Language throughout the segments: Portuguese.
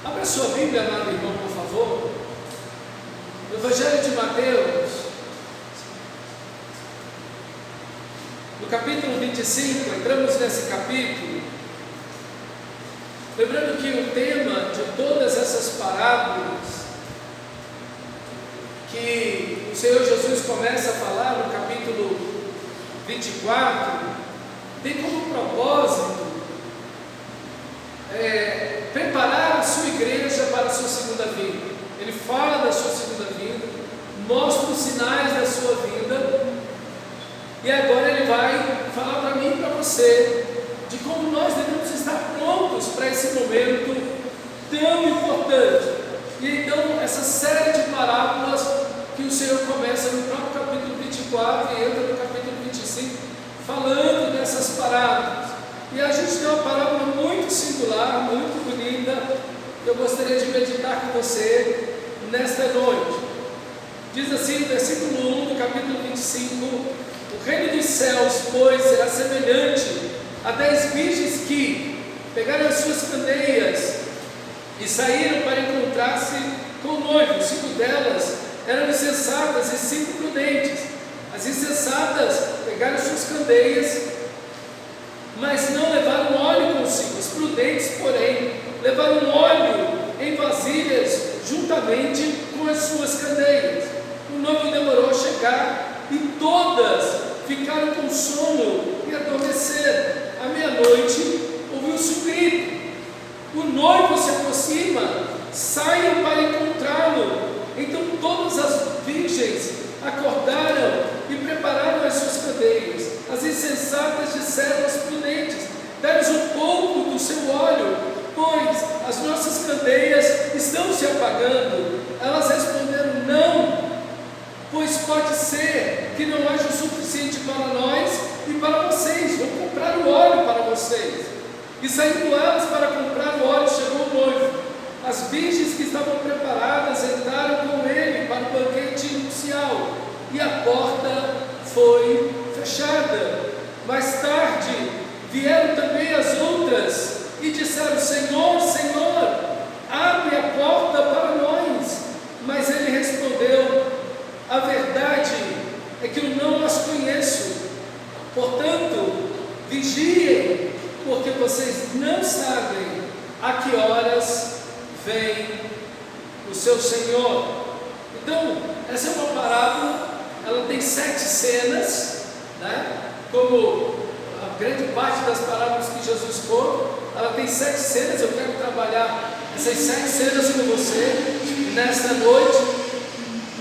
Abra sua Bíblia, amado irmão, por favor. No Evangelho de Mateus, no capítulo 25, entramos nesse capítulo, lembrando que o tema de todas essas parábolas que o Senhor Jesus começa a falar no capítulo 24, tem como propósito preparar a sua igreja para a sua segunda vinda. Ele fala da sua segunda vinda, mostra os sinais da sua vinda, e agora ele vai falar para mim e para você de como nós devemos estar prontos para esse momento tão importante. E então essa série de parábolas que o Senhor começa no próprio capítulo 24 e entra no capítulo 25, falando dessas parábolas. E a gente tem uma parábola muito singular, muito bonita, que eu gostaria de meditar com você nesta noite. Diz assim, no versículo 1 do capítulo 25: o reino dos céus, pois, será semelhante a 10 virgens que pegaram as suas candeias e saíram para encontrar-se com o noivo. 5 delas eram insensatas e 5 prudentes. As insensatas pegaram suas candeias, mas não levaram óleo consigo. As prudentes, porém, levaram óleo em vasilhas juntamente com as suas candeias. O noivo demorou a chegar e todas ficaram com sono e adormeceram. À meia-noite ouviu-se um grito: o noivo se aproxima, saiam para encontrá-lo. Então todas as virgens acordaram e prepararam as suas candeias. As insensatas disseram às prudentes: dá-nos um pouco do seu óleo, pois as nossas candeias estão se apagando. Elas responderam: não, pois pode ser que não haja o suficiente para nós e para vocês. Vou comprar o óleo para vocês. E saindo elas para comprar o óleo, chegou o noivo. As virgens que estavam preparadas entraram com ele para o banquete nupcial, e a porta foi fechada. Mais tarde vieram também as outras e disseram: Senhor, Senhor, abre a porta para nós. Mas ele respondeu: a verdade é que eu não as conheço. Portanto, vigiem, porque vocês não sabem a que horas vem o seu Senhor. Então, essa é uma parábola, ela tem 7 cenas, né? Como a grande parte das parábolas que Jesus conta, ela tem 7 cenas. Eu quero trabalhar essas 7 cenas com você nesta noite.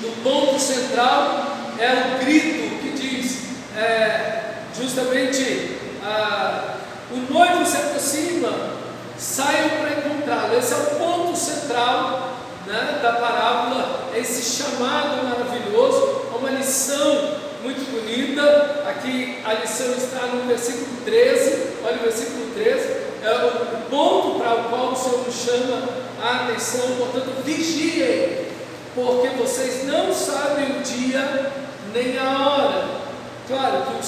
O ponto central é o grito que diz justamente o noivo se aproxima, saiam para encontrá-lo. Esse é o ponto central, né, da parábola, esse chamado maravilhoso, uma lição muito bonita. Aqui a lição está no versículo 13, olha o versículo 13, é o ponto para o qual o Senhor nos chama a atenção. Portanto, vigiem, porque vocês não sabem o dia nem a hora. Claro que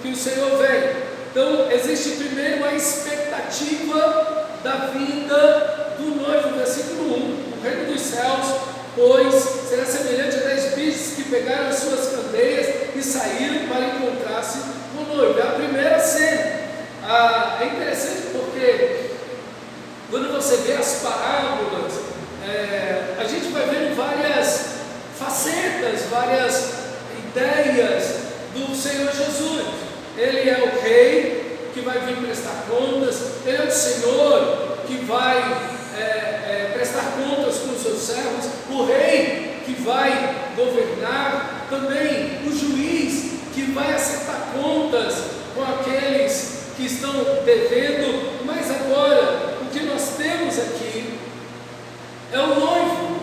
o Senhor vem. Então existe primeiro a expectativa da vinda do noivo. Versículo 1: o reino dos céus, pois, será semelhante a 10 virgens que pegaram as suas candeias e saíram para encontrar-se com o noivo. É a primeira cena. É interessante porque quando você vê as parábolas, a gente vai vendo várias facetas, várias ideias do Senhor Jesus. Ele é o rei que vai vir prestar contas, ele é o Senhor que vai prestar contas com os seus servos, o rei que vai governar, também o juiz que vai acertar contas com aqueles que estão devendo. Mas agora, o que nós temos aqui é o noivo.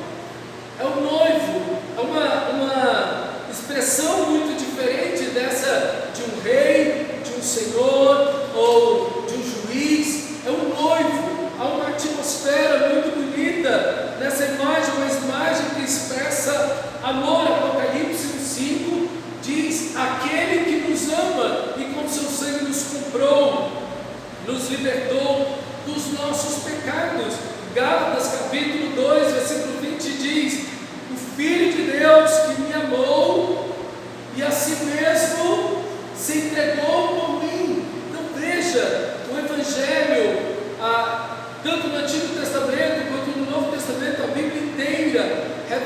É o noivo, é uma expressão muito diferente dessa de um rei, de um senhor ou de um juiz. É um noivo. Há uma atmosfera muito bonita nessa imagem, uma imagem que expressa amor. Apocalipse 5 diz: aquele que nos ama e com seu sangue nos comprou, nos libertou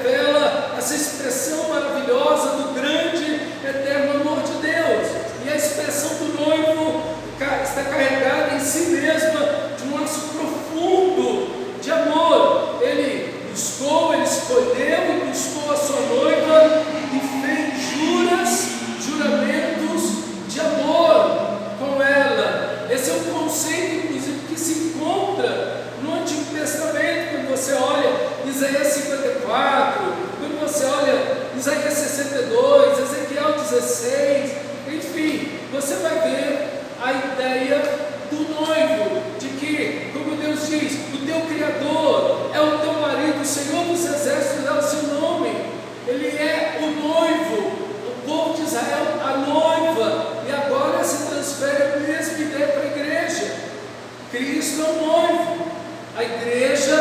revela essa expressão maravilhosa do grande, eterno amor de Deus. E a expressão do noivo está carregada em si mesma de um laço profundo de amor. Ele buscou, ele escolheu e buscou a sua noiva e fez juramentos de amor com ela. Esse é um conceito, inclusive, que se encontra no Antigo Testamento. Quando você olha Isaías 54, quando você olha Isaías 62, Ezequiel 16, enfim, você vai ver a ideia do noivo, de que, como Deus diz, o teu Criador é o teu marido, o Senhor dos Exércitos é o seu nome, Ele é o noivo, o povo de Israel, a noiva, e agora se transfere a mesma ideia para a igreja. Cristo é o noivo, a igreja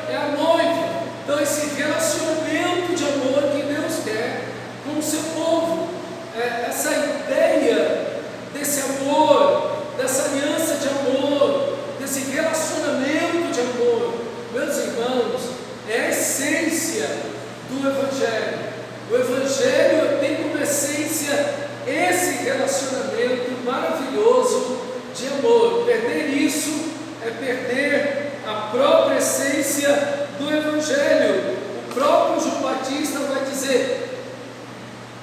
é a noiva. Então esse relacionamento de amor que Deus quer com o seu povo, essa ideia desse amor, dessa aliança de amor, desse relacionamento de amor, meus irmãos, é a essência do Evangelho. O Evangelho tem como essência esse relacionamento maravilhoso de amor. Perder isso é perder a própria essência do Evangelho. O próprio João Batista vai dizer: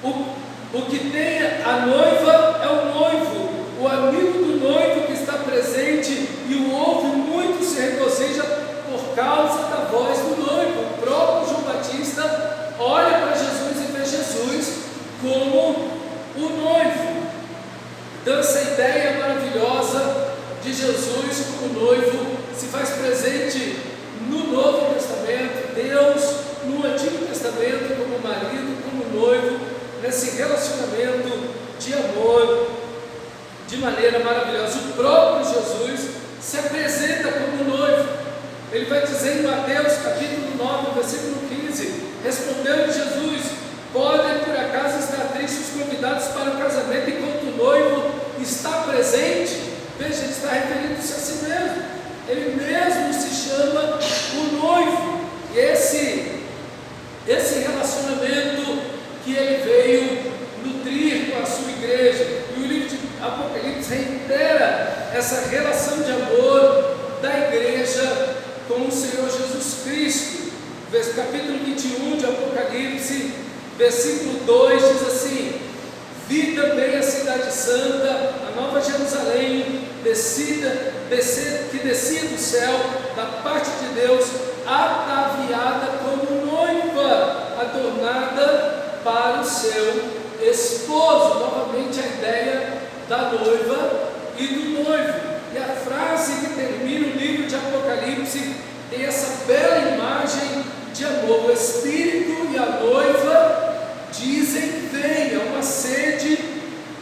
o que tem a noiva é o noivo, o amigo do noivo que está presente e o ouve muito se regozija por causa da voz do noivo. O próprio João Batista olha para Jesus e vê Jesus como o noivo. Então essa ideia maravilhosa de Jesus como noivo se faz presente no Novo Testamento, Deus no Antigo Testamento como marido, como noivo, nesse relacionamento de amor de maneira maravilhosa. O próprio Jesus se apresenta como noivo. Ele vai dizer em Mateus capítulo 9, versículo 15: respondeu-lhe Jesus: podem por acaso estar tristes os convidados para o casamento enquanto o noivo está presente? Veja, ele está referindo-se a si mesmo. Ele mesmo se chama o noivo. E esse relacionamento que ele veio nutrir com a sua igreja. E o livro de Apocalipse reitera essa relação de amor da igreja com o Senhor Jesus Cristo. Capítulo 21 de Apocalipse, versículo 2 diz assim: vi também a cidade santa, a nova Jerusalém, que descia do céu, da parte de Deus, ataviada como noiva, adornada para o seu esposo. Novamente a ideia da noiva e do noivo. E a frase que termina o livro de Apocalipse tem essa bela imagem de amor. O Espírito e a noiva dizem: vem. Há uma sede,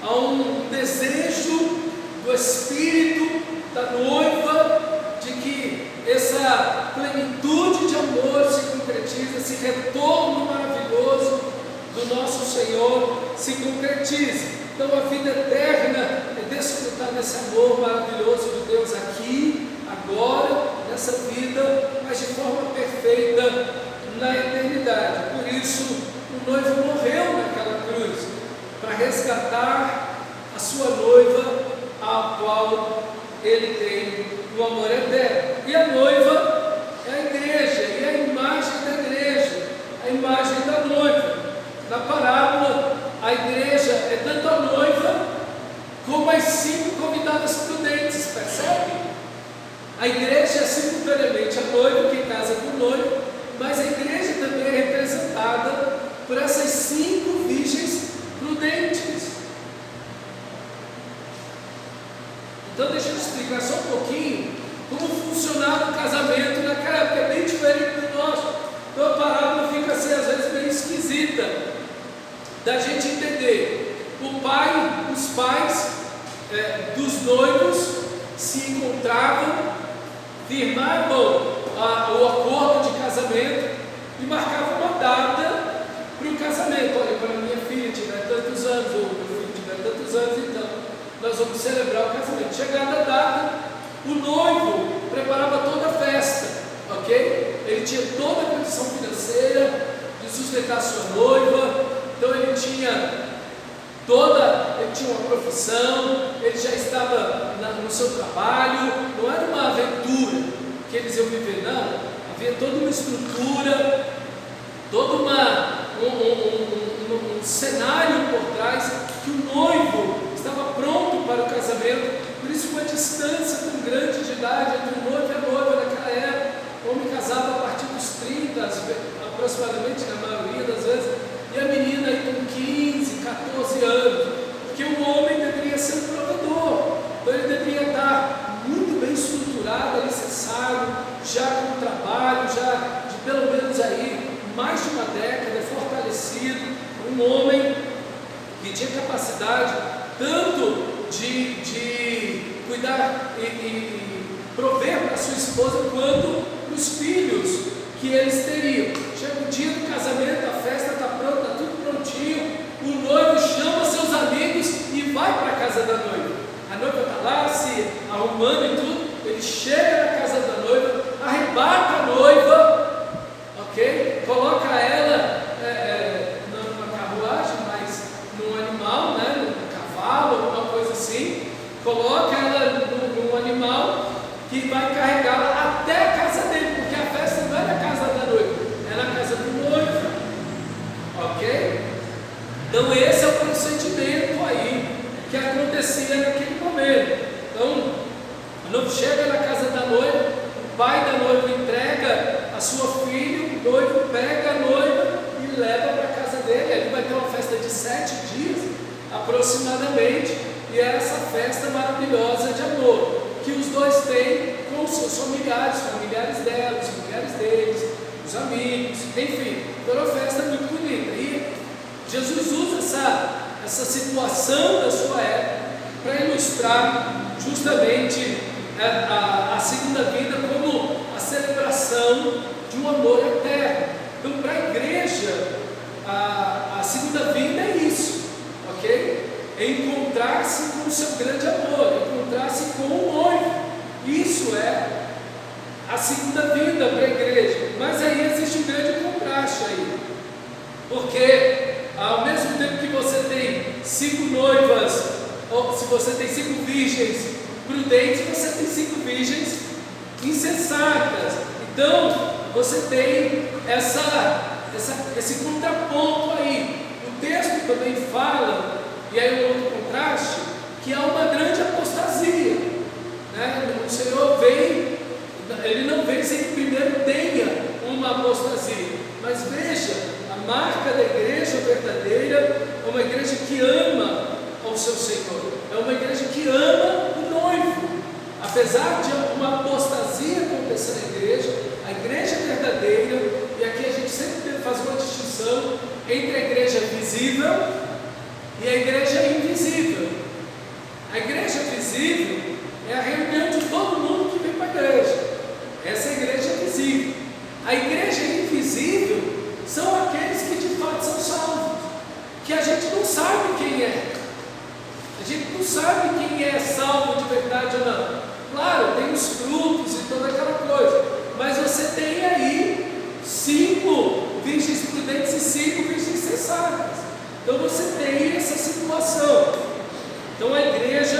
há um desejo do Espírito, da noiva, de que essa plenitude de amor se concretize, esse retorno maravilhoso do nosso Senhor se concretize. Então a vida eterna é desfrutar desse amor maravilhoso de Deus aqui, agora, nessa vida, mas de forma perfeita na eternidade. Por isso o noivo morreu naquela cruz, para resgatar a sua noiva, a qual ele tem o amor eterno. E a noiva é a igreja, e a imagem da igreja, a imagem da noiva. Na parábola, a igreja é tanto a noiva como as 5 convidadas prudentes, percebe? A igreja é simultaneamente a noiva que casa com o noivo, mas a igreja também é representada por essas 5 virgens prudentes. Então deixa eu explicar só um pouquinho como funcionava o casamento naquela época. É bem diferente do nosso. Então a parábola fica assim, às vezes meio esquisita da gente entender. Os pais dos noivos se encontravam, firmavam o acordo de casamento e marcavam uma data para o casamento. Olha, quando a minha filha tiver tantos anos, ou meu filho tiver tantos anos, então nós vamos celebrar o casamento. Chegada a data, o noivo preparava toda a festa, ok? Ele tinha toda a condição financeira de sustentar sua noiva. Então ele tinha uma profissão, ele já estava no seu trabalho, não era uma aventura que eles iam viver, não, havia toda uma estrutura, todo um cenário por trás, que o noivo estava pronto para o casamento. Por isso, uma distância tão grande de idade entre o noivo e a noiva naquela época. O homem casava a partir dos 30, aproximadamente, na maioria das vezes, e a menina aí com 15, 14 anos, porque o homem deveria ser um provedor, então ele deveria estar muito bem estruturado, alicerçado, já com trabalho, já de pelo menos aí mais de uma década, fortalecido, um homem que tinha capacidade tanto de cuidar e prover para sua esposa, quanto para os filhos que eles teriam. Chega o dia do casamento, a festa está pronta, está tudo prontinho, o noivo chama seus amigos e vai para a casa da noiva. A noiva está lá se arrumando e tudo, ele chega na casa da noiva, arrebata a noiva, ok? Coloca ela numa carruagem, mas num animal, né? Num cavalo, alguma coisa assim, coloca ela num animal que vai carregá-la até a casa dele, porque a festa não é na casa da noiva, é na casa do noivo, ok? Então esse é o procedimento aí que acontecia naquele momento. Então o noivo chega na casa da noiva, o pai da noiva entrega a sua filha, o noivo pega a noiva e leva para a casa dele. Ele vai ter uma festa de 7 dias aproximadamente, e é essa festa maravilhosa de amor que os dois têm com os seus familiares dela, os familiares deles, os amigos, enfim, foi uma festa muito bonita. E Jesus usa essa situação da sua época para ilustrar justamente a segunda vinda como a celebração de um amor eterno. Então, para a igreja, a segunda vinda é isso, ok? É encontrar-se com o seu grande amor, encontrar-se com o noivo. Isso é a segunda vinda para a igreja. Mas aí existe um grande contraste aí, porque ao mesmo tempo que você tem 5 noivas, ou se você tem 5 virgens prudentes, você tem 5 virgens insensatas. Então você tem esse contraponto aí. O texto também fala, e aí um outro contraste, que há uma grande apostasia, né? O Senhor vem, Ele não vem sem que primeiro tenha uma apostasia. Mas veja, a marca da igreja verdadeira é uma igreja que ama ao seu Senhor, é uma igreja que ama o noivo. Apesar de uma apostasia acontecer na igreja, a igreja verdadeira, e aqui a gente sempre tem que fazer uma distinção entre a igreja visível e a igreja invisível. A igreja visível é a reunião de todo mundo que vem para a igreja. Essa é a igreja visível. A igreja invisível são aqueles que de fato são salvos, que a gente não sabe quem é. A gente não sabe quem é salvo de verdade ou não. Claro, tem os frutos e toda aquela coisa, mas você tem aí 5 virgens prudentes e 5 virgens sensatas. Então você tem essa situação. Então a igreja,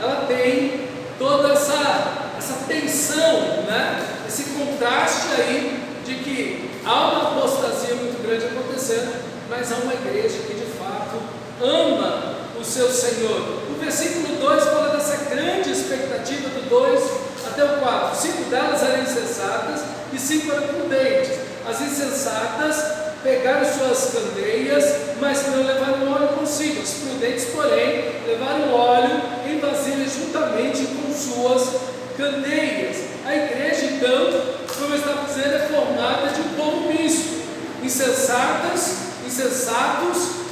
ela tem toda essa tensão, né? Esse contraste aí de que há uma apostasia muito grande acontecendo, mas há uma igreja que de fato ama o seu Senhor. O versículo 2 fala dessa grande expectativa do 2 até o 4. 5 delas eram insensatas e 5 eram prudentes. As insensatas pegaram suas candeias, mas não levaram óleo consigo. As prudentes, porém, levaram óleo em vasilhas juntamente com suas candeias. A igreja, então, como eu estava dizendo, é formada de um povo misto: insensatos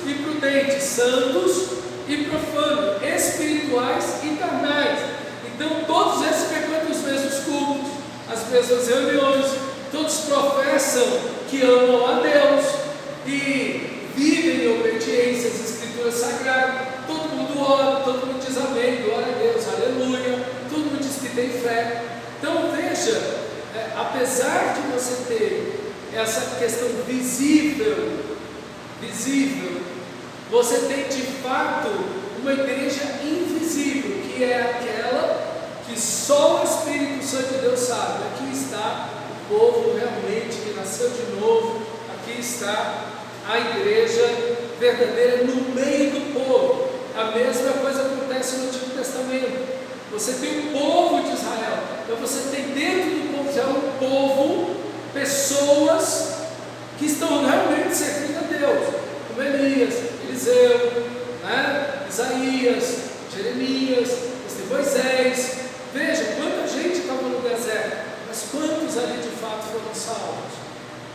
e prudentes, santos e profanos, espirituais e carnais. Então todos esses frequentam os mesmos cultos, as mesmas reuniões, todos professam que amam a Deus e vivem em obediência às escrituras sagradas. Todo mundo ora, todo mundo diz amém, glória a Deus, aleluia, todo mundo diz que tem fé. Então veja, apesar de você ter essa questão visível, você tem de fato uma igreja invisível, que é aquela que só o Espírito Santo de Deus sabe. Aqui está o povo realmente que nasceu de novo, aqui está a igreja verdadeira no meio do povo. A mesma coisa acontece no Antigo Testamento. Você tem o povo de Israel, então você tem dentro do povo de Israel um povo, pessoas que estão realmente servindo a Deus, como Elias, Eliseu, Isaías, Jeremias, Moisés. Veja quanta gente estava no deserto, mas quantos ali de fato foram salvos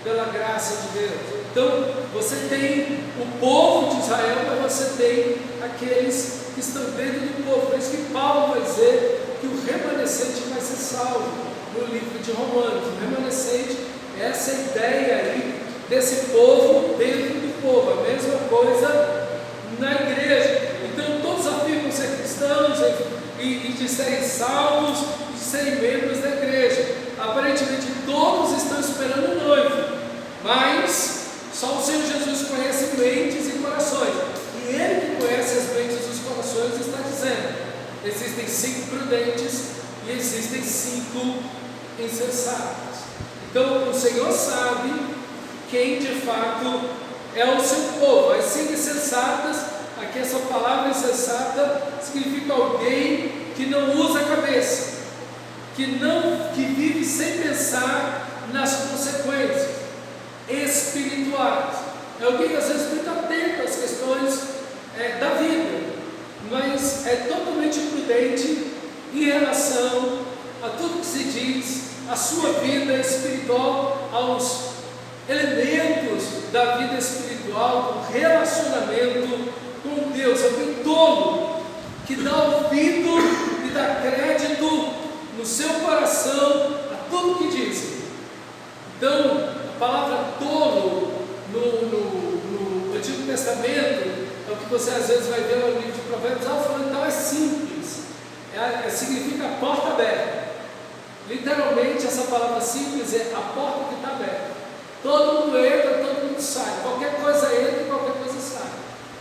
pela graça de Deus. Então você tem o povo de Israel, mas você tem aqueles que estão dentro do povo. Por isso que Paulo vai dizer que o remanescente vai ser salvo no livro de Romanos. O remanescente é essa ideia aí desse povo dentro do povo. A mesma coisa na igreja. Então todos afirmam ser cristãos e de serem salvos, de serem membros da igreja. Aparentemente todos estão esperando o noivo, mas só o Senhor Jesus conhece mentes e corações, e Ele que conhece as mentes e os corações está dizendo: existem 5 prudentes e existem 5 insensatos. Então o Senhor sabe quem de fato é o seu povo. As 5 insensatas, aqui essa palavra insensata significa alguém que não usa a cabeça, que vive sem pensar nas consequências espirituais. É alguém às vezes muito atento às questões da vida, mas é totalmente imprudente em relação a tudo que se diz, a sua vida espiritual, aos elementos da vida espiritual, do relacionamento com Deus. É alguém tolo que dá ouvido e dá crédito no seu coração a tudo que dizem. Então, a palavra tolo no Antigo Testamento é o que você às vezes vai ver no livro de Provérbios, falando, então é simples, significa porta aberta. Literalmente essa palavra simples é a porta que está aberta. Todo mundo entra, todo mundo sai, qualquer coisa entra e qualquer coisa sai.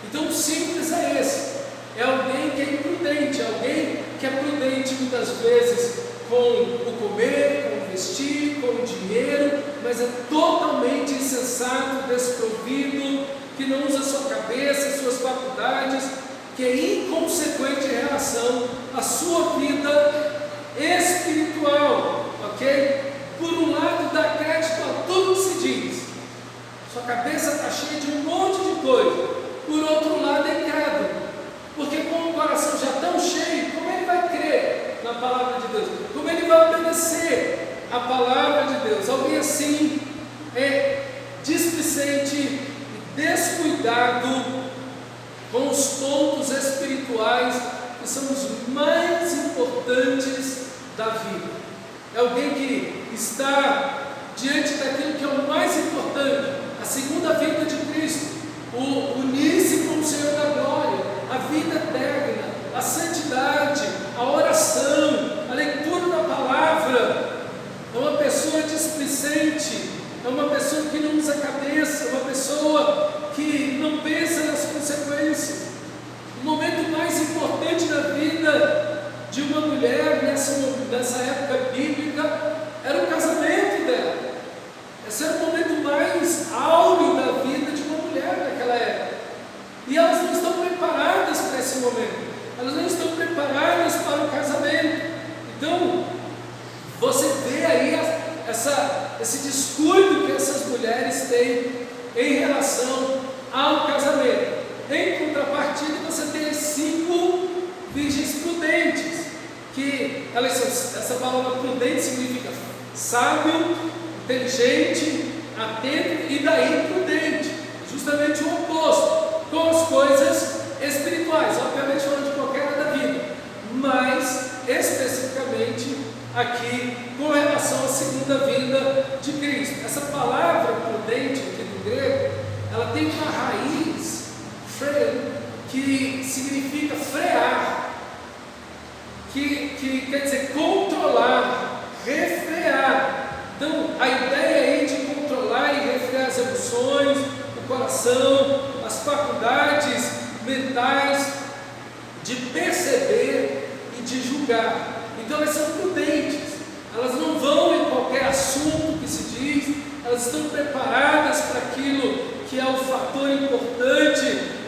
Então o simples é esse. É alguém que é imprudente, é alguém que é prudente muitas vezes com o comer, com o vestir, com o dinheiro, mas é totalmente insensato, desprovido, que não usa sua cabeça, suas faculdades, que é inconsequente em relação à sua vida espiritual, ok? Por um lado dá crédito a tudo que se diz, sua cabeça está cheia de um monte de coisa. Por outro lado é incrédulo, porque com o coração já tão cheio, como ele vai crer na palavra de Deus? Como ele vai obedecer a palavra de Deus? Alguém assim é displicente e descuidado com os pontos espirituais que são os mais importantes da vida. É alguém que está diante daquilo que é o mais importante, a segunda vinda de Cristo, o unir-se com o Senhor da glória, a vida eterna, a santidade, a oração, a leitura da palavra. É uma pessoa displicente, é uma pessoa que não usa a cabeça, é uma pessoa que não pensa nas consequências. O momento mais importante da vida de uma mulher nessa época bíblica era o casamento dela. Esse era o momento mais áureo da vida de uma mulher naquela época. E elas não estão preparadas para esse momento, elas não estão preparadas para o casamento. Então, você vê aí esse descuido que essas mulheres têm em relação ao casamento. Em contrapartida, você tem as 5 virgens prudentes, que essa palavra prudente significa sábio, inteligente, atento e daí prudente, justamente o oposto, com as coisas espirituais, obviamente falando de qualquer área da vida, mas especificamente aqui com relação à segunda vinda de Cristo. Essa palavra prudente aqui do grego, ela tem uma raiz, que significa frear, que quer dizer controlar, refrear. Então a ideia aí de controlar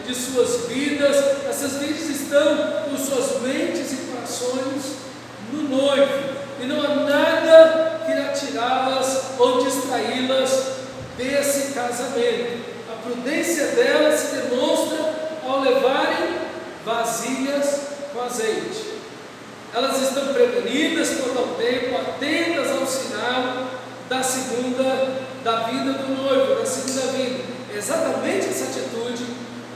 de suas vidas. Essas vidas estão com suas mentes e corações no noivo, e não há nada que irá tirá-las ou distraí-las desse casamento. A prudência delas se demonstra ao levarem vasilhas com azeite. Elas estão prevenidas quanto ao tempo, atentas ao sinal da vinda do noivo, da segunda vinda. É exatamente essa atitude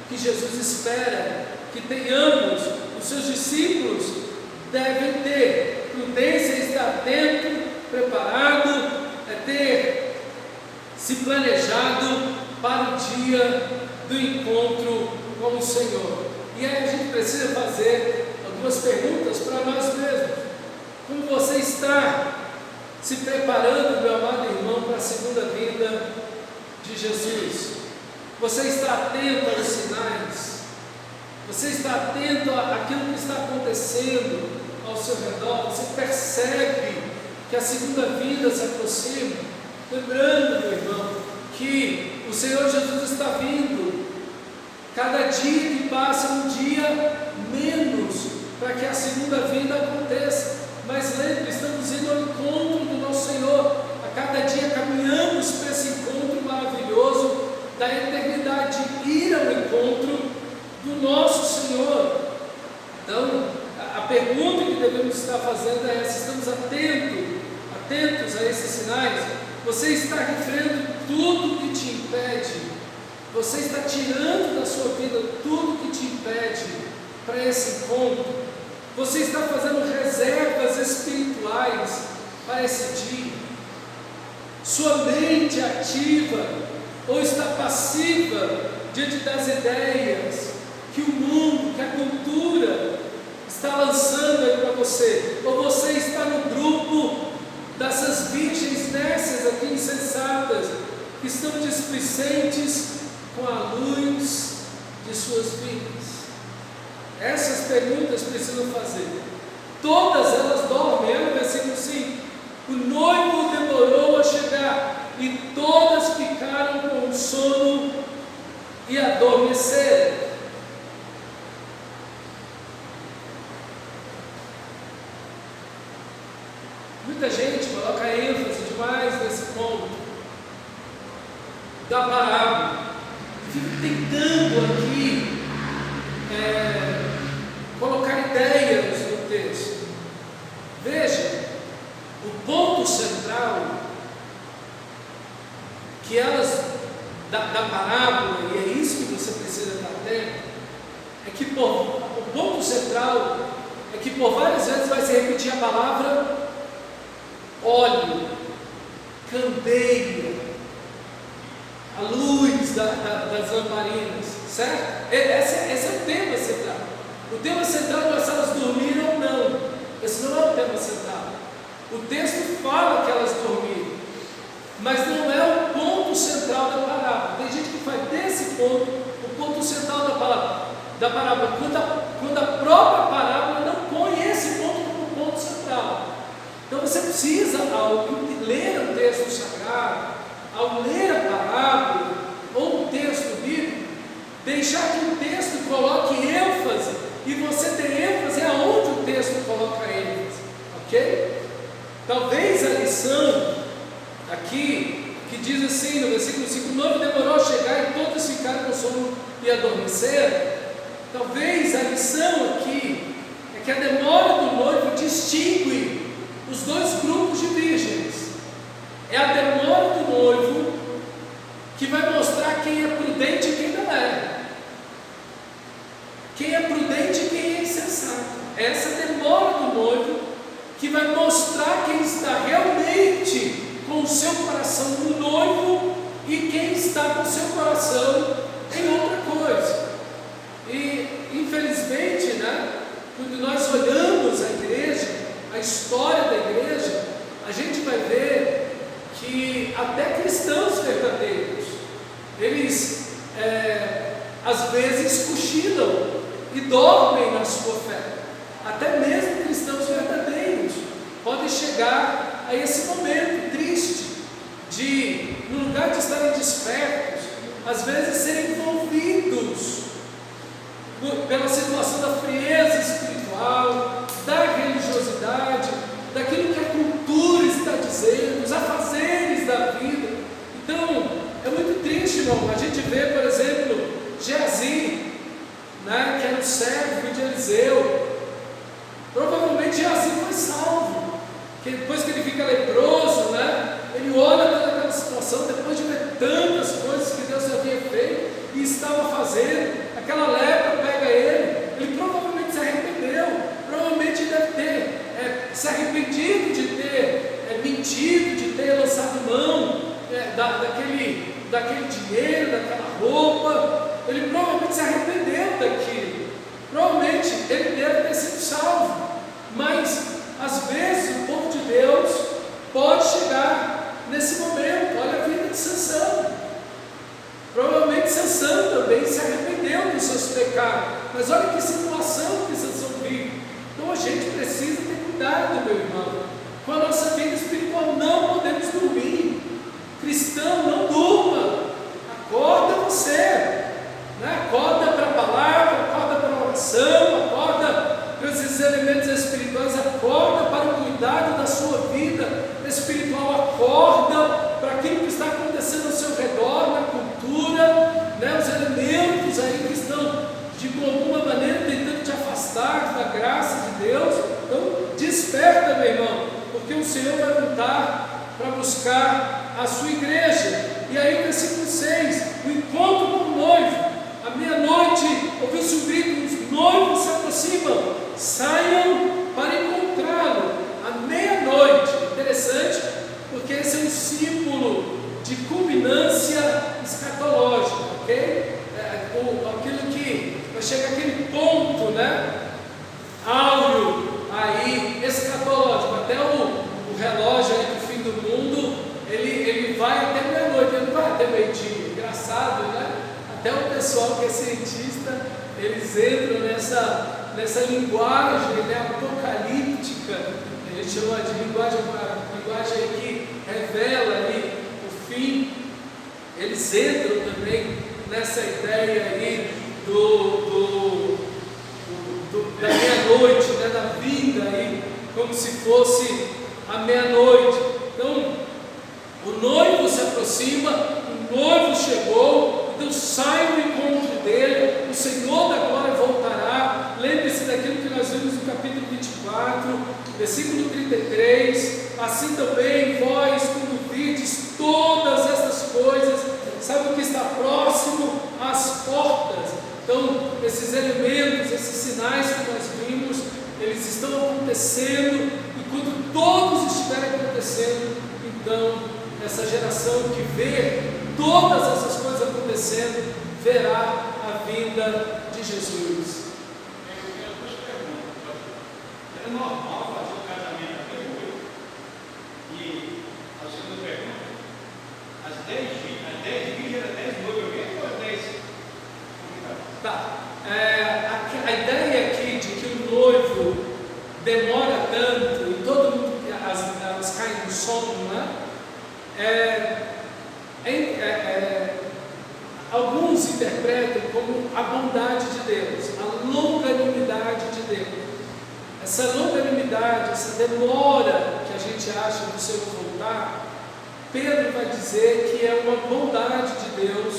que Jesus espera que tenhamos. Os seus discípulos devem ter prudência, estar atento, preparado, ter se planejado para o dia do encontro com o Senhor. E aí a gente precisa fazer algumas perguntas para nós mesmos. Como você está se preparando, meu amado irmão, para a segunda vinda de Jesus? Você está atento aos sinais? Você está atento àquilo que está acontecendo ao seu redor? Você percebe que a segunda vinda se aproxima? Lembrando, meu irmão, que o Senhor Jesus está vindo. Cada dia que passa um dia menos para que a segunda vinda aconteça. Mas lembre, estamos indo ao encontro do nosso Senhor. A cada dia caminhamos para esse encontro maravilhoso da eternidade, ir ao encontro do nosso Senhor. Então, a pergunta que devemos estar fazendo é essa: estamos atentos a esses sinais? Você está refreando tudo que te impede? Você está tirando da sua vida tudo que te impede para esse encontro? Você está fazendo reservas espirituais para esse dia? Sua mente ativa ou está passiva diante das ideias que o mundo, que a cultura está lançando aí para você? Ou você está no grupo dessas virgens nécias aqui, insensatas, que estão displicentes com a luz de suas vidas? Essas perguntas precisam fazer. Todas elas dormem. É o versículo 5: o noivo demorou a chegar, e todas ficaram com sono e adormeceram. Muita gente coloca ênfase demais nesse ponto da parábola. Fico tentando aqui colocar ideias no texto. Veja, o ponto central que elas da parábola, e é isso que você precisa estar atento, é que o ponto central é que por várias vezes vai se repetir a palavra óleo, candeia, a luz das lamparinas, certo? Esse é o tema central. O tema central não é se elas dormiram ou não. Esse não é o tema central. O texto fala que elas dormiram, mas não é o ponto central da parábola. Tem gente que faz desse ponto o ponto central da parábola, quando a própria parábola não põe esse ponto como ponto central. Então você precisa, ao ler o texto sagrado, ao ler a parábola ou o texto bíblico, deixar que o texto coloque ênfase e você ter ênfase aonde o texto coloca ênfase, ok? Talvez a lição aqui, que diz assim no versículo 5: o noivo demorou a chegar e todos ficaram com sono e adormeceram. Talvez a lição aqui é que a demora do noivo distingue os dois grupos de virgens. É a demora do noivo que vai mostrar quem é prudente e quem não é, quem é prudente e quem é insensato. É essa demora do noivo que vai mostrar quem está realmente com o seu coração no noivo e quem está com o seu coração em outra coisa. E infelizmente, quando nós olhamos a igreja, a história da igreja, a gente vai ver que até cristãos verdadeiros, eles às vezes cochilam e dormem na sua fé. Até mesmo cristãos verdadeiros podem chegar a esse momento triste de, no lugar de estarem despertos, às vezes serem envolvidos aquela lepra pega ele provavelmente se arrependeu, provavelmente deve ter se arrependido de ter mentido, de ter lançado mão daquele dinheiro, daquela roupa. Ele provavelmente se arrependeu daquilo, provavelmente ele deve ter sido salvo, mas às vezes o povo de Deus pode chegar nesse momento. Olha a vida de Sansão, provavelmente Sansão também se arrependeu dos seus pecados, mas olha que situação que Sansão vive. Então a gente precisa ter cuidado, meu irmão, com a nossa vida espiritual. Não podemos dormir. Cristão, não durma. Acorda você, né? Acorda para a palavra, acorda para a oração, acorda para esses elementos espirituais, acorda para o cuidado da sua vida espiritual, acorda para aquilo que está acontecendo ao seu redor, na cultura, né? Os elementos aí que estão de alguma maneira tentando te afastar da graça de Deus. Então desperta, meu irmão, porque o Senhor vai voltar para buscar a sua igreja. E aí, versículo 6, o encontro com o noivo. À meia-noite ouviu-se um grito: os noivos se aproximam, saiam para encontrá-lo. À meia-noite, interessante, porque esse é um símbolo de culminância escatológica, ok? Aquilo que vai chegar aquele ponto, né? Áureo aí, escatológico. Até o relógio aí do fim do mundo, ele vai até meia-noite, ele não vai até meio-dia. Engraçado, né? Até o pessoal que é cientista, eles entram nessa linguagem, né, apocalíptica, a gente chama de linguagem que revela ali o fim. Eles entram também nessa ideia aí da meia-noite, né, da vida aí, como se fosse a meia-noite. Então, o noivo se aproxima, o noivo chegou, então sai ao encontro dele, o Senhor da glória voltará. Lembre-se daquilo que nós vimos no capítulo 24, versículo 33, assim também vós, quando vides todas estas coisas, sabe o que está próximo às portas. Então, esses elementos, esses sinais que nós vimos, eles estão acontecendo, e quando todos estiverem acontecendo, então, essa geração que vê todas essas coisas acontecendo, verá a vinda de Jesus. É normal fazer o casamento até hoje. E a segunda pergunta: as 10 virgens eram 10 noivos mesmo ou 10? Tá. A ideia aqui de que o noivo demora tanto e todo mundo elas caem no sono, né? Alguns interpretam como a bondade de Deus, a longanimidade de Deus. Essa longanimidade, essa demora que a gente acha do Senhor voltar, Pedro vai dizer que é uma bondade de Deus,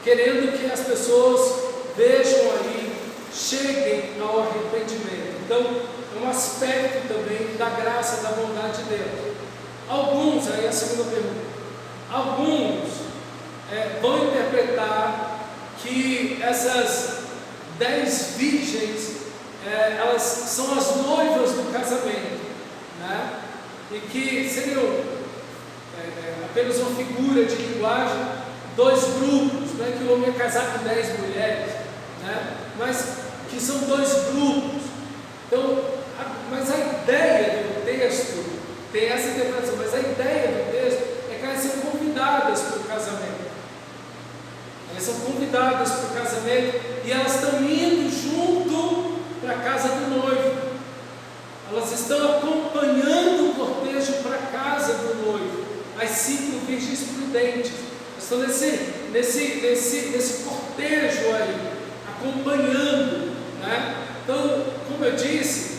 querendo que as pessoas vejam aí, cheguem ao arrependimento. Então, é um aspecto também da graça, da bondade de Deus. Alguns, aí a segunda pergunta, alguns vão interpretar que essas 10 virgens, elas são as noivas do casamento, né? E que seriam apenas uma figura de linguagem, 2 grupos, não é que o homem ia casar com 10 mulheres, né? Mas que são 2 grupos. Então, mas a ideia do texto tem essa interpretação, mas a ideia do texto é que elas são convidadas para o casamento. Elas são convidadas para o casamento e elas estão indo junto para a casa do noivo. Elas estão acompanhando o cortejo para a casa do noivo. As 5 virgens prudentes estão nesse cortejo aí, acompanhando, né? Então, como eu disse,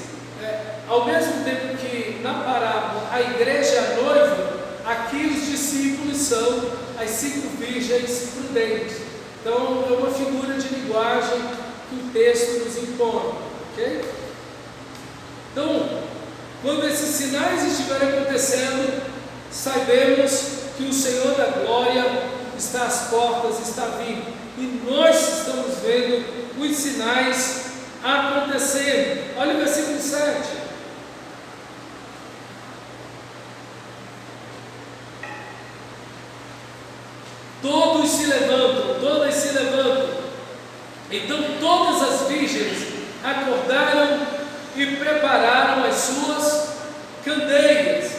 ao mesmo tempo que na parábola a igreja é a noiva, aqui os discípulos são as 5 virgens prudentes. Então, é uma figura de linguagem que o texto nos impõe, ok? Então, quando esses sinais estiverem acontecendo, sabemos que o Senhor da glória está às portas, está vindo. E nós estamos vendo os sinais acontecendo. Olha o versículo 7. Todos se levantam, todas se levantam. Então todas as virgens acordaram e prepararam as suas candeias.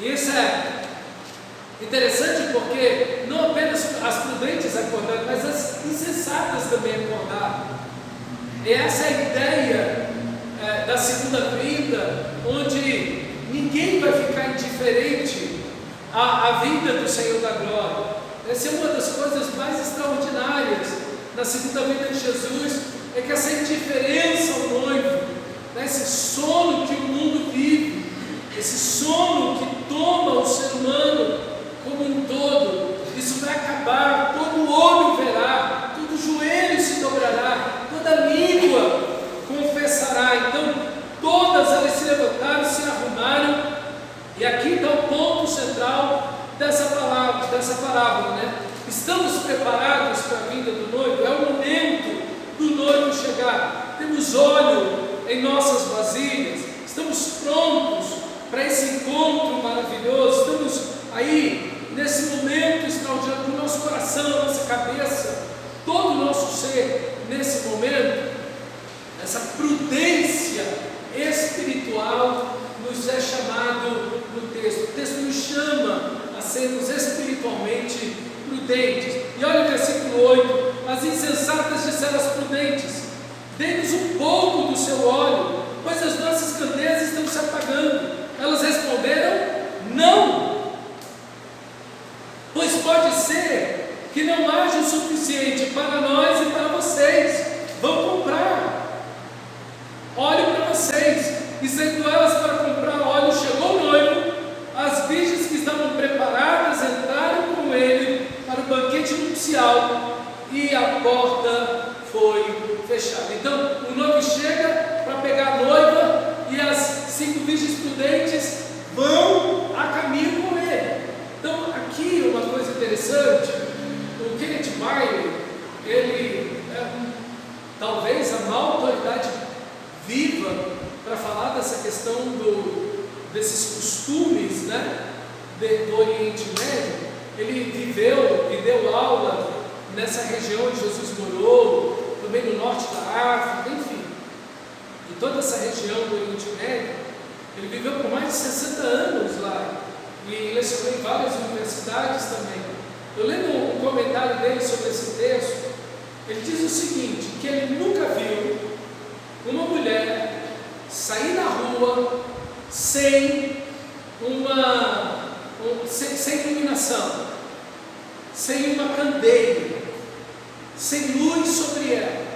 E isso é interessante porque não apenas as prudentes acordaram, mas as insensatas também acordaram. E essa é a ideia da segunda vinda, onde ninguém vai ficar indiferente à vinda do Senhor da glória. Essa é uma das coisas mais extraordinárias na segunda vinda de Jesus, é que essa indiferença ao noivo, esse sono que o mundo vive, esse sono que toma o ser humano como um todo, isso vai acabar. Todo olho verá, todo joelho se dobrará, toda língua confessará. Então todas elas se levantaram, se arrumaram, e aqui está o ponto central dessa parábola, né? Estamos preparados para a vinda do noivo? É o momento do noivo chegar. Temos óleo em nossas vasilhas, estamos prontos para esse encontro maravilhoso. Estamos aí nesse momento extraordinário, com o nosso coração, a nossa cabeça, todo o nosso ser nesse momento. Essa prudência espiritual nos é chamado no texto. O texto nos chama a sermos espiritualmente prudentes. E olha o versículo 8: as insensatas disseram às prudentes: dê-nos um pouco do seu óleo, pois as nossas candeias estão se apagando. Elas responderam: não, pois pode ser que não haja o suficiente para nós e para vocês. Vão comprar óleo para vocês. E saindo elas para comprar óleo, chegou o noivo. As virgens que estavam preparadas entraram com ele para o banquete nupcial, e a porta foi fechada. Então o noivo chega para pegar a noiva, e as 5 virgens prudentes vão a caminho com ele. Então aqui uma coisa interessante, o Kenneth Bailey, ele é talvez a maior autoridade viva para falar dessa questão desses costumes, né, do Oriente Médio. Ele viveu e deu aula nessa região onde Jesus morou, também no norte da África, enfim, em toda essa região do Oriente Médio. Ele viveu por mais de 60 anos lá e lecionou em várias universidades também. Eu lendo um comentário dele sobre esse texto, ele diz o seguinte, que ele nunca viu uma mulher sair na rua sem iluminação, sem uma candeia, sem luz sobre ela.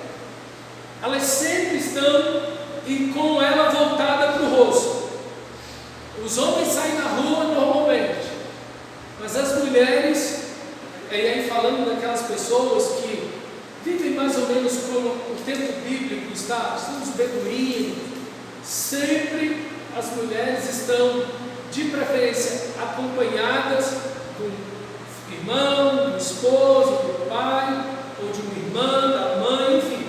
Elas sempre estão com ela voltada para o rosto. Os homens saem na rua normalmente, mas as mulheres, e aí falando daquelas pessoas que vivem mais ou menos como o tempo bíblico está, estão os beduínos, sempre as mulheres estão de preferência acompanhadas do irmão, do esposo, do pai, ou de uma irmã, da mãe, enfim.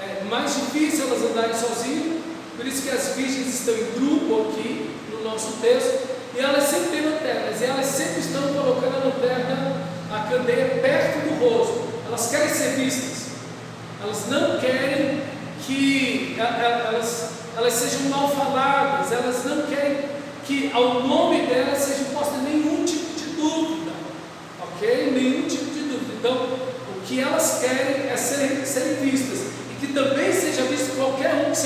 É mais difícil elas andarem sozinhas, por isso que as virgens estão em grupo aqui no nosso texto, e elas sempre têm lanternas, e elas sempre estão colocando a lanterna, a candeia perto do rosto. Elas querem ser vistas, elas não querem que elas sejam mal faladas, elas não querem que ao nome delas seja posta nenhum tipo de dúvida, ok? Nenhum tipo de dúvida. Então, o que elas querem é serem vistas, e que também seja visto qualquer um que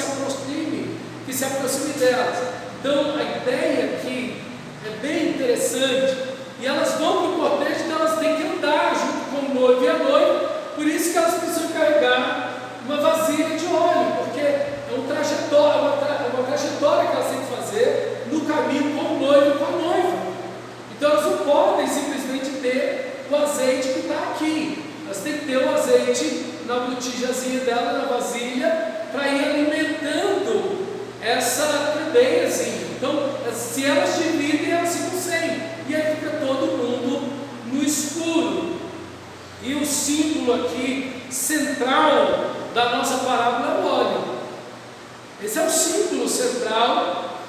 se aproxime delas. Então, a ideia aqui é bem interessante, e elas vão para o cortejo, então elas têm que andar junto com o noivo e a noiva, por isso que elas precisam carregar uma vasilha de óleo, porque é uma trajetória que elas têm que fazer no caminho com o noivo e com a noiva. Então elas não podem simplesmente ter o azeite que está aqui, elas têm que ter o azeite na botijazinha dela, na vasilha, para ir alimentando essa candeiazinha. Então, se elas dividem, elas ficam sem, e aí fica todo mundo no escuro.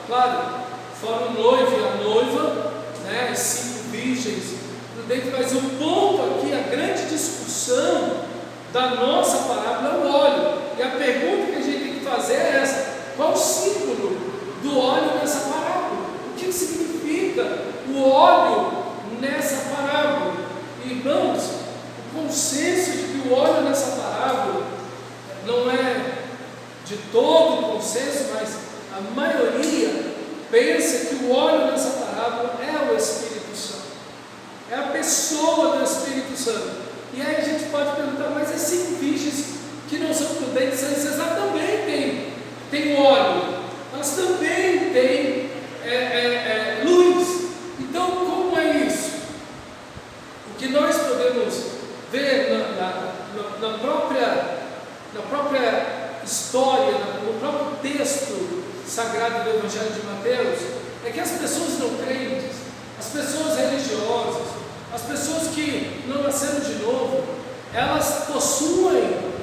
claro, fora o noivo e a noiva, né, as 5 virgens prudentes, mas o ponto aqui, a grande discussão da nossa parábola é o óleo. E a pergunta que a gente tem que fazer é essa: qual o símbolo do óleo nessa parábola? O que significa o óleo nessa parábola? Irmãos, o consenso de que o óleo nessa parábola não é de todo o consenso, mas a maioria pensa que o óleo nessa parábola é o Espírito Santo, é a pessoa do Espírito Santo. E aí a gente pode perguntar: mas as 5 virgens que não são prudentes, elas também têm óleo, elas também têm luz. Então, como é isso? O que nós podemos ver na própria história, no próprio texto sagrado do Evangelho de Mateus, é que as pessoas não crentes, as pessoas religiosas, as pessoas que não nasceram de novo, elas possuem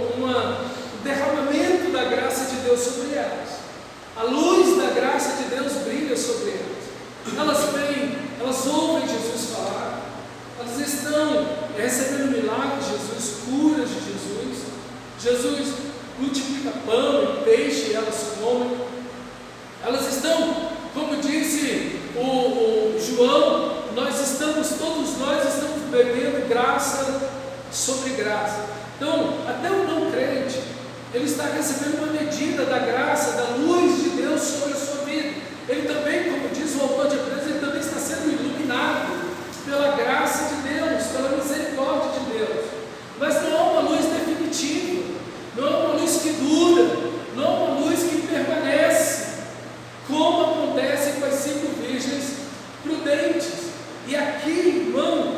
um derramamento da graça de Deus sobre elas. A luz da graça de Deus brilha sobre elas. Elas ouvem Jesus falar, elas estão recebendo milagres de Jesus, curas de Jesus. Jesus multiplica pão e peixe e elas comem. Elas estão, como disse o João, todos nós estamos bebendo graça sobre graça. Então, até o não crente, ele está recebendo uma medida da graça, da luz de Deus sobre a sua vida. Ele também, como diz o autor de Hebreus, ele também está sendo iluminado pela graça de Deus, pela misericórdia de Deus. Mas não é uma luz definitiva, não é uma luz que dura, não é uma luz que permanece, como acontece com as 5 virgens prudentes. E aqui, irmão,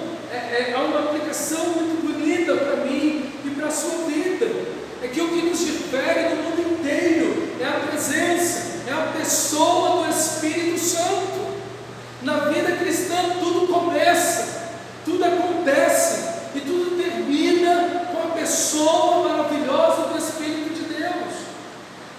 há uma aplicação muito bonita para mim e para a sua vida. É que o que nos difere do mundo inteiro é a presença, é a pessoa do Espírito Santo. Na vida cristã tudo começa, tudo acontece e tudo termina com a pessoa maravilhosa do Espírito de Deus.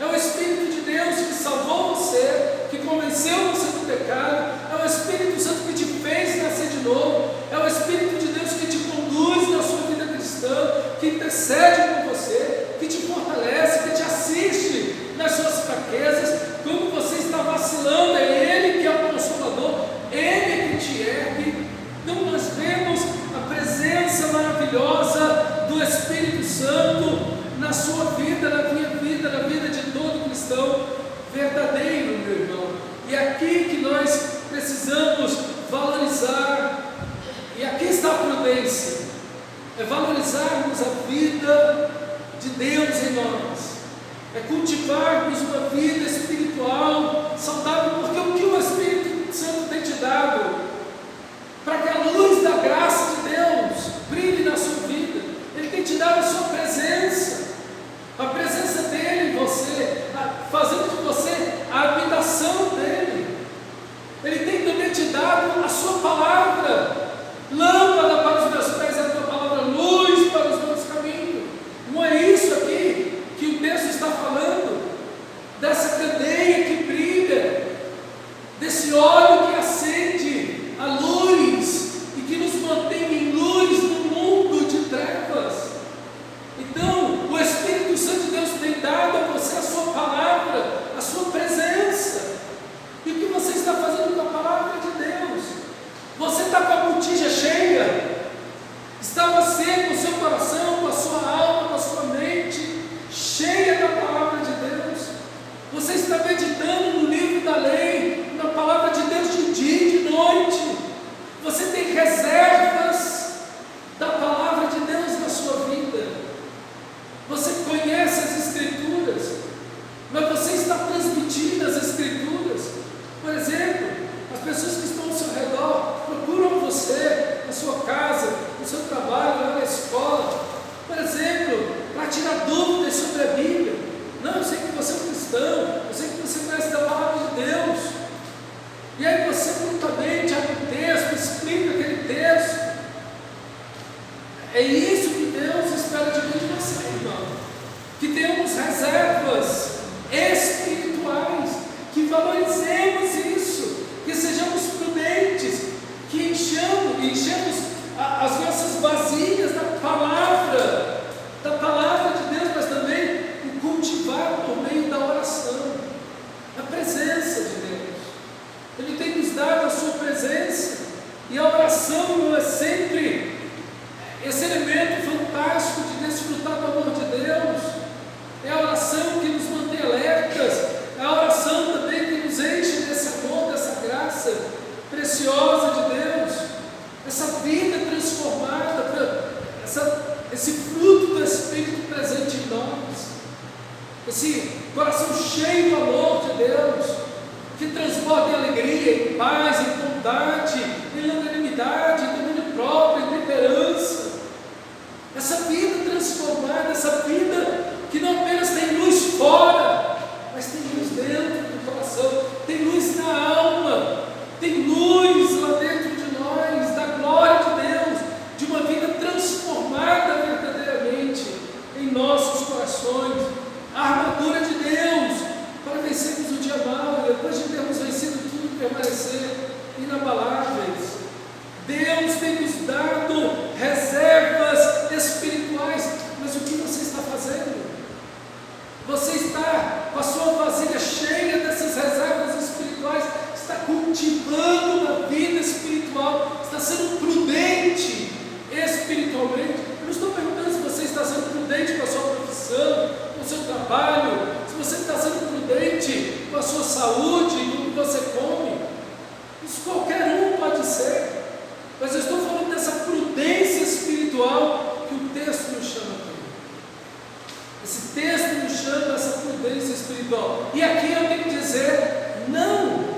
É o Espírito de Deus que salvou você, que convenceu você do pecado. É o Espírito Santo que te fez nascer de novo. É o Espírito de Deus que te conduz na sua vida cristã, que intercede por você, que te fortalece, que te assiste nas suas fraquezas. Quando você está vacilando, é Ele que é o Consolador, Ele que te ergue. Então nós vemos a presença maravilhosa do Espírito Santo na sua vida, na minha vida, na vida de todo cristão verdadeiro, meu irmão. E é aqui que nós precisamos valorizar, e aqui está a prudência, é valorizarmos a vida de Deus em nós, é cultivarmos uma vida espiritual saudável, porque o que o Espírito Santo tem te dado, para que a luz da graça de Deus brilhe na sua vida, Ele tem te dado a sua presença, a presença dEle em você, fazendo de você a habitação dEle. Ele tem também te dado a sua palavra, lâmpada para os meus pés é a tua palavra, luz para os meus caminhos. Não é isso aqui que o texto está falando, dessa candeia que brilha, desse óleo que acende a luz e que nos mantém em luz no mundo de trevas. Então, o Espírito Santo de Deus tem dado a você a sua palavra, a sua presença. E o que você está fazendo com a palavra de Deus? Você está com a botija cheia? Está você com o seu coração, com a sua alma, com a sua mente cheia da palavra de Deus? Você está meditando no livro da lei, na palavra de Deus de dia e de noite? Você tem reservas da palavra de Deus na sua vida? Você conhece as Escrituras, mas você está transmitindo as Escrituras? Por exemplo, as pessoas que estão ao seu redor procuram você na sua casa, no seu trabalho, na escola, por exemplo, para tirar dúvidas sobre a Bíblia. Não, eu sei que você é um cristão, eu sei que você conhece da palavra de Deus. E aí você prontamente abre um texto, explica aquele texto. É isso que Deus espera de mim e de você, irmão. Que tenhamos reservas espirituais. presença. E a oração não é sempre esse elemento fantástico de desfrutar do amor de Deus. É a oração que nos mantém alertas, é a oração também que nos enche desse amor, dessa graça preciosa de Deus, essa vida transformada, esse fruto do Espírito presente em nós, esse coração cheio do amor de Deus, que transborda em alegria, em paz, em bondade, em longanimidade, em domínio próprio, em temperança. Essa vida transformada, essa vida que não apenas tem luz fora, mas tem luz dentro do coração, tem luz na alma, tem luz lá dentro de nós, da glória de Deus, de uma vida transformada verdadeiramente em nossos corações, a armadura de Deus para vencermos o dia mau, e depois de termos vencido tudo, permanecer inabaláveis. Deus tem nos dado reservas espirituais, mas o que você está fazendo? Você está com a sua vasilha cheia dessas reservas espirituais, está cultivando a vida espiritual, está sendo prudente espiritualmente. Eu não estou perguntando se você está sendo prudente com a sua profissão, com o seu trabalho, se você está sendo prudente com a sua saúde, com o que você come. Isso qualquer um pode ser, mas eu estou falando dessa prudência espiritual que o texto nos chama aqui. Esse texto nos chama essa prudência espiritual. E aqui eu tenho que dizer: não,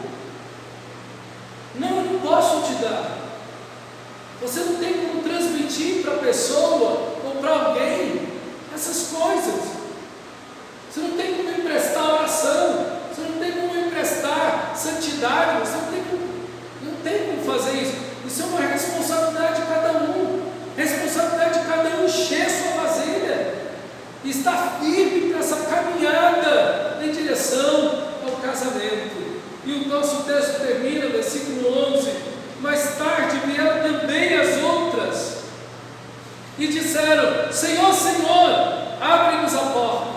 eu não posso te dar. Você não tem como transmitir para a pessoa ou para alguém essas coisas. Você não tem como emprestar oração, você não tem como emprestar santidade, você não tem como fazer isso. Isso é uma responsabilidade de cada um. Responsabilidade de cada um encher sua vasilha e estar firme para essa caminhada em direção ao casamento. E o nosso texto termina, versículo 11: mais tarde vieram também as outras e disseram: Senhor, Senhor, abre-nos a porta.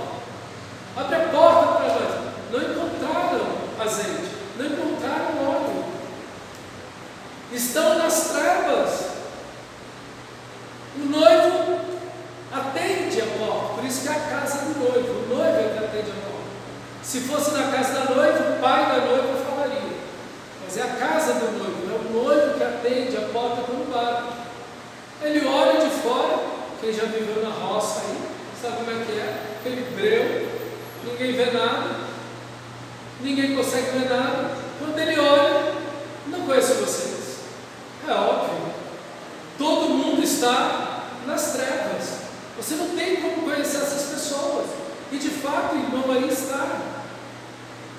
Abre a porta para nós. Não encontraram azeite, não encontraram óleo, estão nas trevas. O noivo atende a porta, por isso que é a casa do noivo, o noivo é que atende a porta. Se fosse na casa da noiva, o pai da noiva falaria, mas é a casa do noivo, é o noivo que atende a porta quando bate. Ele olha de fora, quem já viveu na roça aí, sabe como é que é? Aquele breu, ninguém vê nada, ninguém consegue ver nada. Quando ele olha, não conheço vocês. É óbvio, todo mundo está nas trevas. Você não tem como conhecer essas pessoas. E de fato, o irmão aí está.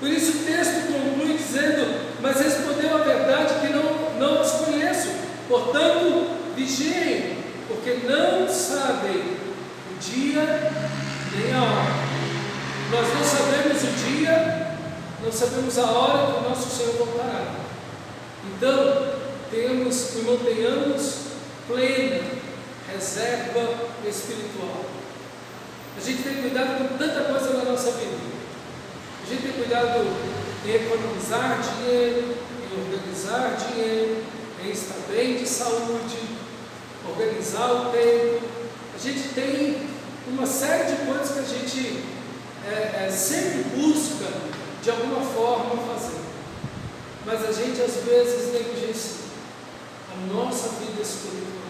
Por isso o texto conclui dizendo: mas respondeu a verdade que não os conheço. Portanto, vigiem, porque não sabem o dia nem a hora. Nós não sabemos o dia, não sabemos a hora que o nosso Senhor voltará. Então, mantenhamos plena reserva espiritual. A gente tem cuidado com tanta coisa na nossa vida. A gente tem cuidado em economizar dinheiro, em organizar dinheiro, em estar bem de saúde, organizar o tempo. A gente tem uma série de coisas que a gente sempre busca de alguma forma fazer. Mas a gente às vezes negligencia a nossa vida espiritual.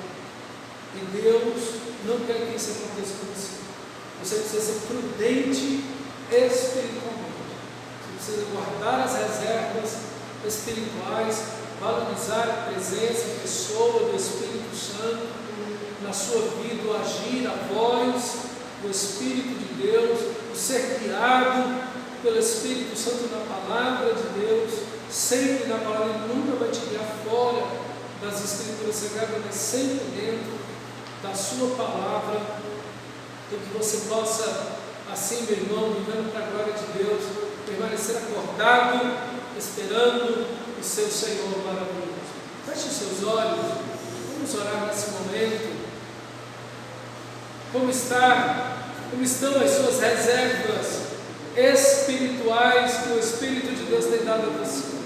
E Deus não quer que isso aconteça com você. Você precisa ser prudente espiritualmente. Você precisa guardar as reservas espirituais, valorizar a presença, a pessoa do Espírito Santo na sua vida, o agir, a voz do Espírito de Deus, o ser guiado pelo Espírito Santo na palavra de Deus, sempre na palavra. Ele nunca vai te guiar fora das Escrituras Sagradas, mas sempre dentro da sua palavra, para que você possa, assim, meu irmão, vivendo para a glória de Deus, permanecer acordado, esperando o seu Senhor maravilhoso. Feche os seus olhos, vamos orar nesse momento. Como estão as suas reservas espirituais que o Espírito de Deus tem dado a você?